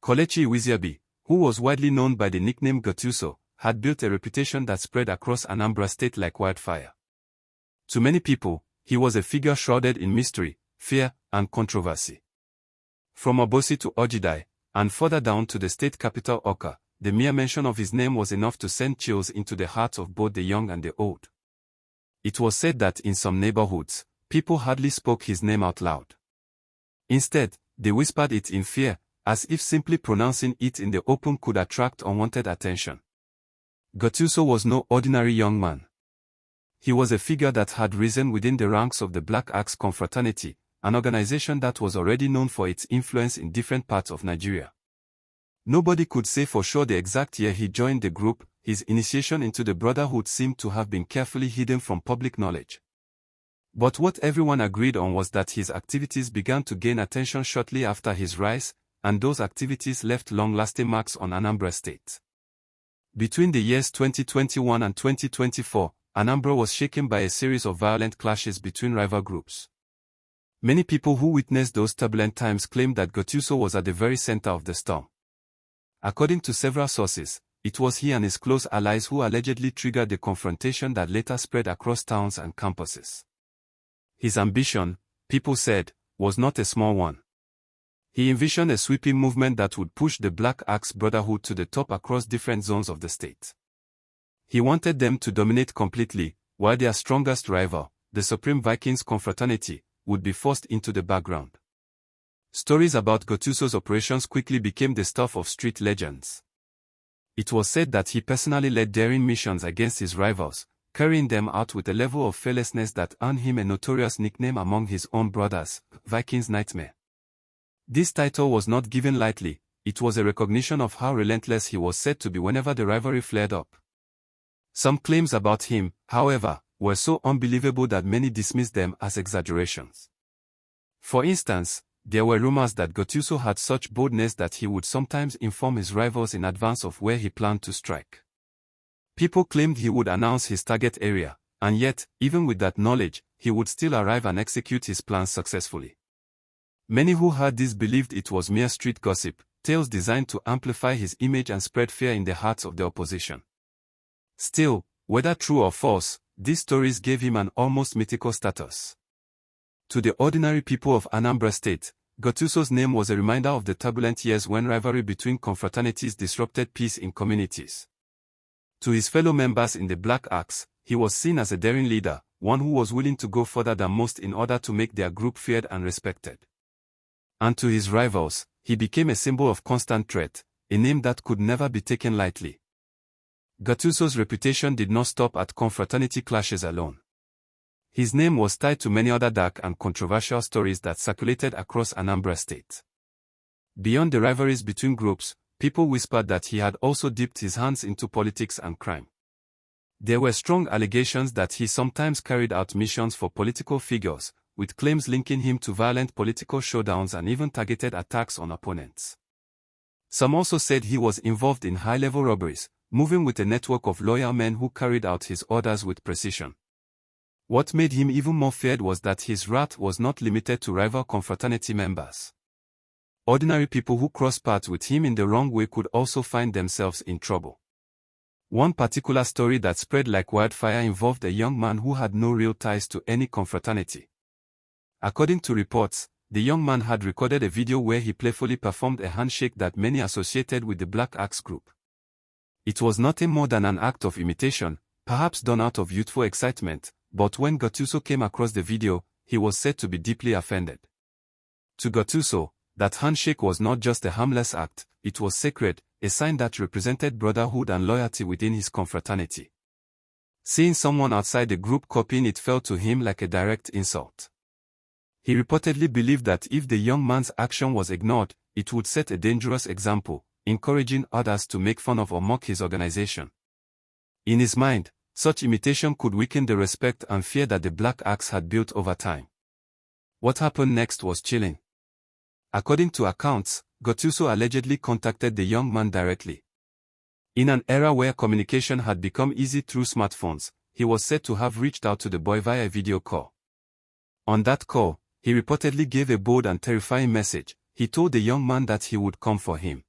Kelechi Ewesiobi, who was widely known by the nickname Gatuso, had built a reputation that spread across Anambra State like wildfire. To many people, he was a figure shrouded in mystery, fear, and controversy. From Obosi to Ogidi, and further down to the state capital Awka, the mere mention of his name was enough to send chills into the hearts of both the young and the old. It was said that in some neighborhoods, people hardly spoke his name out loud. Instead, they whispered it in fear, as if simply pronouncing it in the open could attract unwanted attention. Gatuso was no ordinary young man. He was a figure that had risen within the ranks of the Black Axe Confraternity, an organization that was already known for its influence in different parts of Nigeria. Nobody could say for sure the exact year he joined the group. His initiation into the brotherhood seemed to have been carefully hidden from public knowledge. But what everyone agreed on was that his activities began to gain attention shortly after his rise, and those activities left long-lasting marks on Anambra State. Between the years 2021 and 2024, Anambra was shaken by a series of violent clashes between rival groups. Many people who witnessed those turbulent times claimed that Gatuso was at the very center of the storm. According to several sources, it was he and his close allies who allegedly triggered the confrontation that later spread across towns and campuses. His ambition, people said, was not a small one. He envisioned a sweeping movement that would push the Black Axe Brotherhood to the top across different zones of the state. He wanted them to dominate completely, while their strongest rival, the Supreme Vikings Confraternity, would be forced into the background. Stories about Gatuso's operations quickly became the stuff of street legends. It was said that he personally led daring missions against his rivals, carrying them out with a level of fearlessness that earned him a notorious nickname among his own brothers, Viking's Nightmare. This title was not given lightly. It was a recognition of how relentless he was said to be whenever the rivalry flared up. Some claims about him, however, were so unbelievable that many dismissed them as exaggerations. For instance, there were rumors that Gatuso had such boldness that he would sometimes inform his rivals in advance of where he planned to strike. People claimed he would announce his target area, and yet, even with that knowledge, he would still arrive and execute his plans successfully. Many who heard this believed it was mere street gossip, tales designed to amplify his image and spread fear in the hearts of the opposition. Still, whether true or false, these stories gave him an almost mythical status. To the ordinary people of Anambra State, Gatuso's name was a reminder of the turbulent years when rivalry between confraternities disrupted peace in communities. To his fellow members in the Black Axe, he was seen as a daring leader, one who was willing to go further than most in order to make their group feared and respected. And to his rivals, he became a symbol of constant threat, a name that could never be taken lightly. Gatuso's reputation did not stop at confraternity clashes alone. His name was tied to many other dark and controversial stories that circulated across Anambra State. Beyond the rivalries between groups, people whispered that he had also dipped his hands into politics and crime. There were strong allegations that he sometimes carried out missions for political figures, with claims linking him to violent political showdowns and even targeted attacks on opponents. Some also said he was involved in high-level robberies, moving with a network of loyal men who carried out his orders with precision. What made him even more feared was that his wrath was not limited to rival confraternity members. Ordinary people who crossed paths with him in the wrong way could also find themselves in trouble. One particular story that spread like wildfire involved a young man who had no real ties to any confraternity. According to reports, the young man had recorded a video where he playfully performed a handshake that many associated with the Black Axe group. It was nothing more than an act of imitation, perhaps done out of youthful excitement, but when Gatuso came across the video, he was said to be deeply offended. To Gatuso, that handshake was not just a harmless act, it was sacred, a sign that represented brotherhood and loyalty within his confraternity. Seeing someone outside the group copying it felt to him like a direct insult. He reportedly believed that if the young man's action was ignored, it would set a dangerous example, encouraging others to make fun of or mock his organization. In his mind, such imitation could weaken the respect and fear that the Black Axe had built over time. What happened next was chilling. According to accounts, Gatuso allegedly contacted the young man directly. In an era where communication had become easy through smartphones, he was said to have reached out to the boy via video call. On that call, he reportedly gave a bold and terrifying message. He told the young man that he would come for him.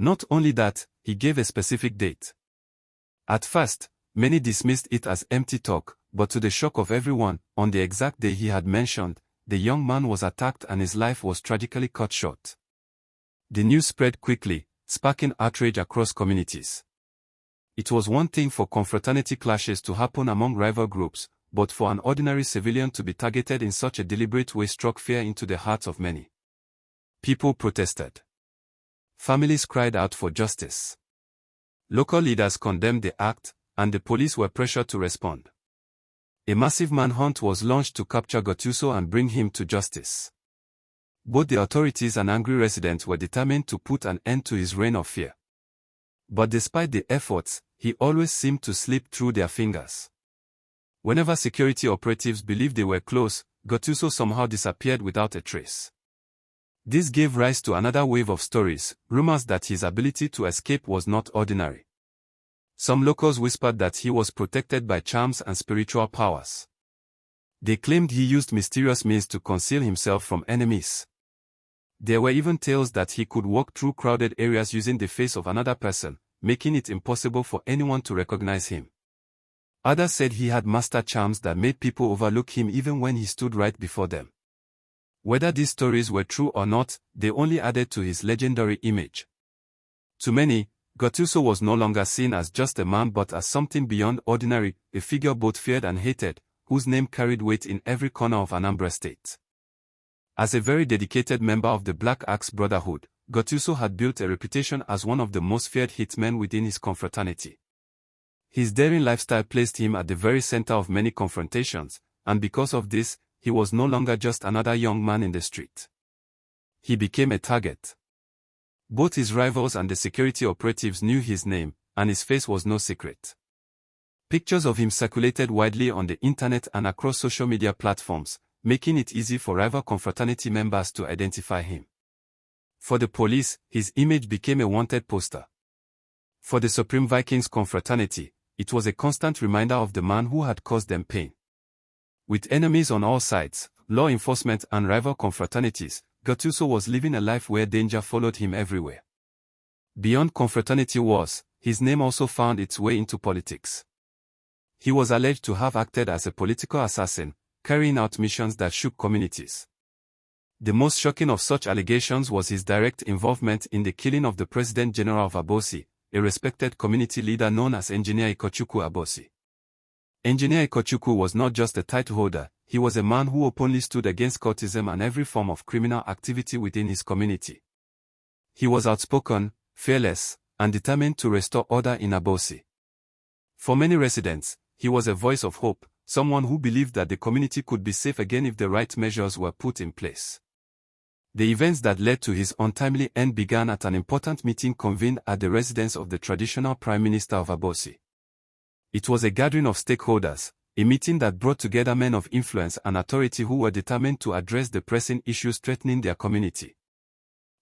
Not only that, he gave a specific date. At first, many dismissed it as empty talk, but to the shock of everyone, on the exact day he had mentioned, the young man was attacked and his life was tragically cut short. The news spread quickly, sparking outrage across communities. It was one thing for confraternity clashes to happen among rival groups, but for an ordinary civilian to be targeted in such a deliberate way struck fear into the hearts of many. People protested. Families cried out for justice. Local leaders condemned the act, and the police were pressured to respond. A massive manhunt was launched to capture Gatuso and bring him to justice. Both the authorities and angry residents were determined to put an end to his reign of fear. But despite the efforts, he always seemed to slip through their fingers. Whenever security operatives believed they were close, Gatuso somehow disappeared without a trace. This gave rise to another wave of stories, rumors that his ability to escape was not ordinary. Some locals whispered that he was protected by charms and spiritual powers. They claimed he used mysterious means to conceal himself from enemies. There were even tales that he could walk through crowded areas using the face of another person, making it impossible for anyone to recognize him. Others said he had master charms that made people overlook him even when he stood right before them. Whether these stories were true or not, they only added to his legendary image. To many, Gatuso was no longer seen as just a man but as something beyond ordinary, a figure both feared and hated, whose name carried weight in every corner of Anambra State. As a very dedicated member of the Black Axe Brotherhood, Gatuso had built a reputation as one of the most feared hitmen within his confraternity. His daring lifestyle placed him at the very center of many confrontations, and because of this, he was no longer just another young man in the street. He became a target. Both his rivals and the security operatives knew his name, and his face was no secret. Pictures of him circulated widely on the internet and across social media platforms, making it easy for rival confraternity members to identify him. For the police, his image became a wanted poster. For the Supreme Vikings confraternity, it was a constant reminder of the man who had caused them pain. With enemies on all sides, law enforcement and rival confraternities, Gatuso was living a life where danger followed him everywhere. Beyond confraternity wars, his name also found its way into politics. He was alleged to have acted as a political assassin, carrying out missions that shook communities. The most shocking of such allegations was his direct involvement in the killing of the President General of Obosi, a respected community leader known as Engineer Ikochukwu Obosi. Engineer Ikochukwu was not just a title holder, he was a man who openly stood against cultism and every form of criminal activity within his community. He was outspoken, fearless, and determined to restore order in Obosi. For many residents, he was a voice of hope, someone who believed that the community could be safe again if the right measures were put in place. The events that led to his untimely end began at an important meeting convened at the residence of the traditional Prime Minister of Obosi. It was a gathering of stakeholders, a meeting that brought together men of influence and authority who were determined to address the pressing issues threatening their community.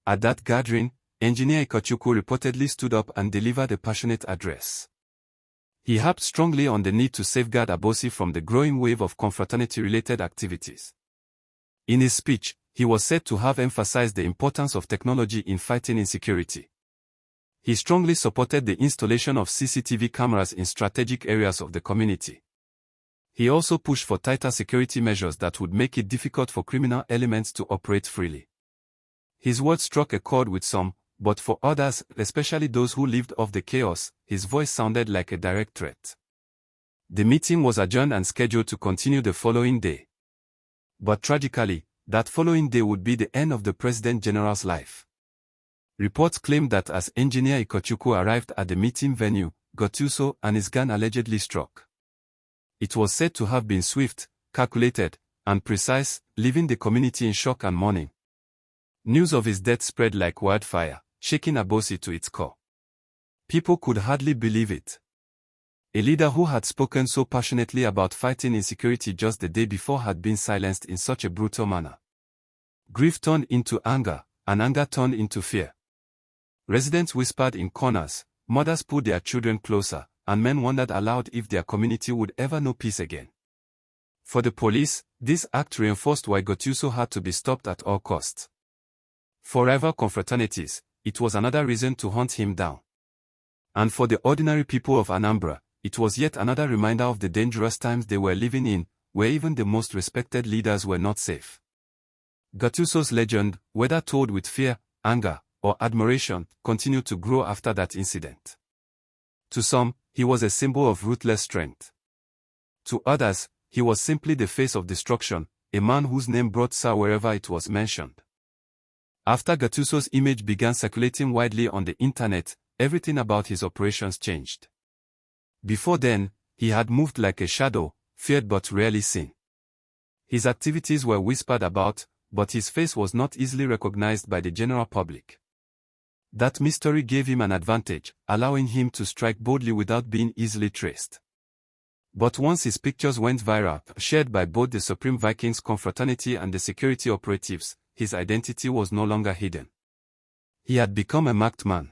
At that gathering, Engineer Ikochukwu reportedly stood up and delivered a passionate address. He harped strongly on the need to safeguard Obosi from the growing wave of confraternity-related activities. In his speech, he was said to have emphasized the importance of technology in fighting insecurity. He strongly supported the installation of CCTV cameras in strategic areas of the community. He also pushed for tighter security measures that would make it difficult for criminal elements to operate freely. His words struck a chord with some, but for others, especially those who lived off the chaos, his voice sounded like a direct threat. The meeting was adjourned and scheduled to continue the following day. But tragically, that following day would be the end of the President General's life. Reports claimed that as Engineer Ikochukwu arrived at the meeting venue, Gatuso and his gun allegedly struck. It was said to have been swift, calculated, and precise, leaving the community in shock and mourning. News of his death spread like wildfire, shaking Obosi to its core. People could hardly believe it. A leader who had spoken so passionately about fighting insecurity just the day before had been silenced in such a brutal manner. Grief turned into anger, and anger turned into fear. Residents whispered in corners, mothers pulled their children closer, and men wondered aloud if their community would ever know peace again. For the police, this act reinforced why Gatuso had to be stopped at all costs. For rival confraternities, it was another reason to hunt him down. And for the ordinary people of Anambra, it was yet another reminder of the dangerous times they were living in, where even the most respected leaders were not safe. Gatuso's legend, whether told with fear, anger, or admiration, continued to grow after that incident. To some, he was a symbol of ruthless strength. To others, he was simply the face of destruction, a man whose name brought sorrow wherever it was mentioned. After Gatuso's image began circulating widely on the internet, everything about his operations changed. Before then, he had moved like a shadow, feared but rarely seen. His activities were whispered about, but his face was not easily recognized by the general public. That mystery gave him an advantage, allowing him to strike boldly without being easily traced. But once his pictures went viral, shared by both the Supreme Vikings Confraternity and the security operatives, his identity was no longer hidden. He had become a marked man.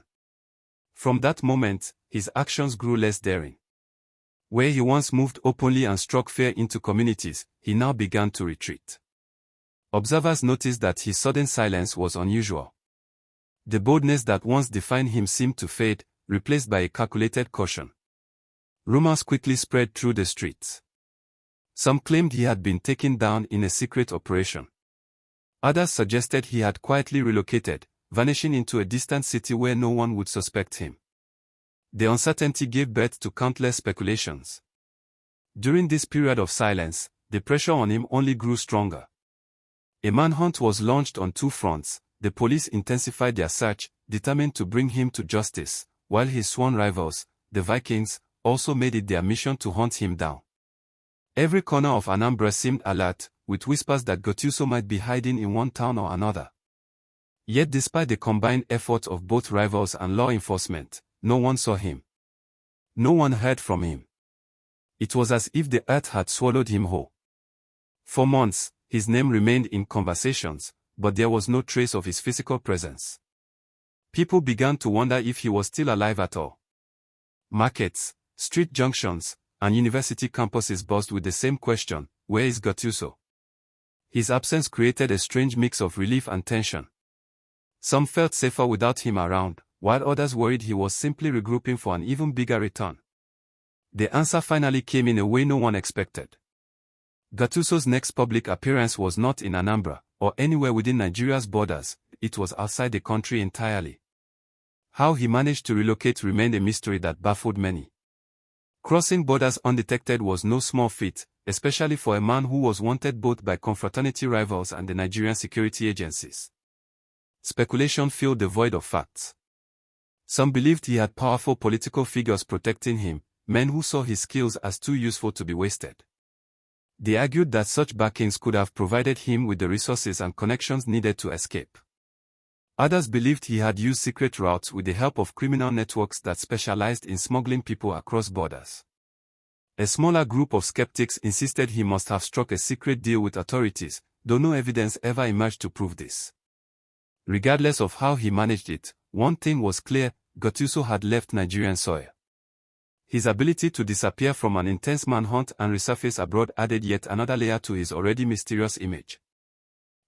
From that moment, his actions grew less daring. Where he once moved openly and struck fear into communities, he now began to retreat. Observers noticed that his sudden silence was unusual. The boldness that once defined him seemed to fade, replaced by a calculated caution. Rumors quickly spread through the streets. Some claimed he had been taken down in a secret operation. Others suggested he had quietly relocated, vanishing into a distant city where no one would suspect him. The uncertainty gave birth to countless speculations. During this period of silence, the pressure on him only grew stronger. A manhunt was launched on two fronts. The police intensified their search, determined to bring him to justice, while his sworn rivals, the Vikings, also made it their mission to hunt him down. Every corner of Anambra seemed alert, with whispers that Gatuso might be hiding in one town or another. Yet despite the combined efforts of both rivals and law enforcement, no one saw him. No one heard from him. It was as if the earth had swallowed him whole. For months, his name remained in conversations, but there was no trace of his physical presence. People began to wonder if he was still alive at all. Markets, street junctions, and university campuses buzzed with the same question: where is Gatuso? His absence created a strange mix of relief and tension. Some felt safer without him around, while others worried he was simply regrouping for an even bigger return. The answer finally came in a way no one expected. Gatuso's next public appearance was not in Anambra, or anywhere within Nigeria's borders. It was outside the country entirely. How he managed to relocate remained a mystery that baffled many. Crossing borders undetected was no small feat, especially for a man who was wanted both by confraternity rivals and the Nigerian security agencies. Speculation filled the void of facts. Some believed he had powerful political figures protecting him, men who saw his skills as too useful to be wasted. They argued that such backings could have provided him with the resources and connections needed to escape. Others believed he had used secret routes with the help of criminal networks that specialized in smuggling people across borders. A smaller group of skeptics insisted he must have struck a secret deal with authorities, though no evidence ever emerged to prove this. Regardless of how he managed it, one thing was clear: Gatuso had left Nigerian soil. His ability to disappear from an intense manhunt and resurface abroad added yet another layer to his already mysterious image.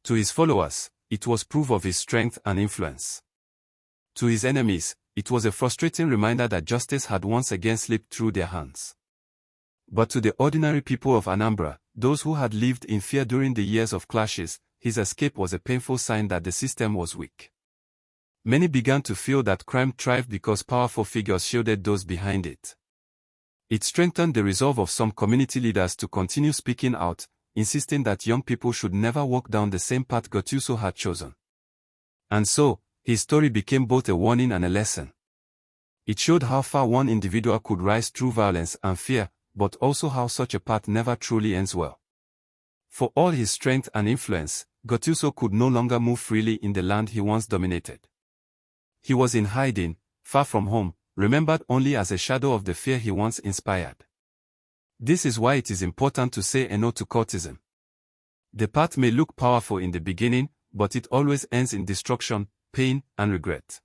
To his followers, it was proof of his strength and influence. To his enemies, it was a frustrating reminder that justice had once again slipped through their hands. But to the ordinary people of Anambra, those who had lived in fear during the years of clashes, his escape was a painful sign that the system was weak. Many began to feel that crime thrived because powerful figures shielded those behind it. It strengthened the resolve of some community leaders to continue speaking out, insisting that young people should never walk down the same path Gatuso had chosen. And so, his story became both a warning and a lesson. It showed how far one individual could rise through violence and fear, but also how such a path never truly ends well. For all his strength and influence, Gatuso could no longer move freely in the land he once dominated. He was in hiding, far from home, remembered only as a shadow of the fear he once inspired. This is why it is important to say no to cultism. The path may look powerful in the beginning, but it always ends in destruction, pain, and regret.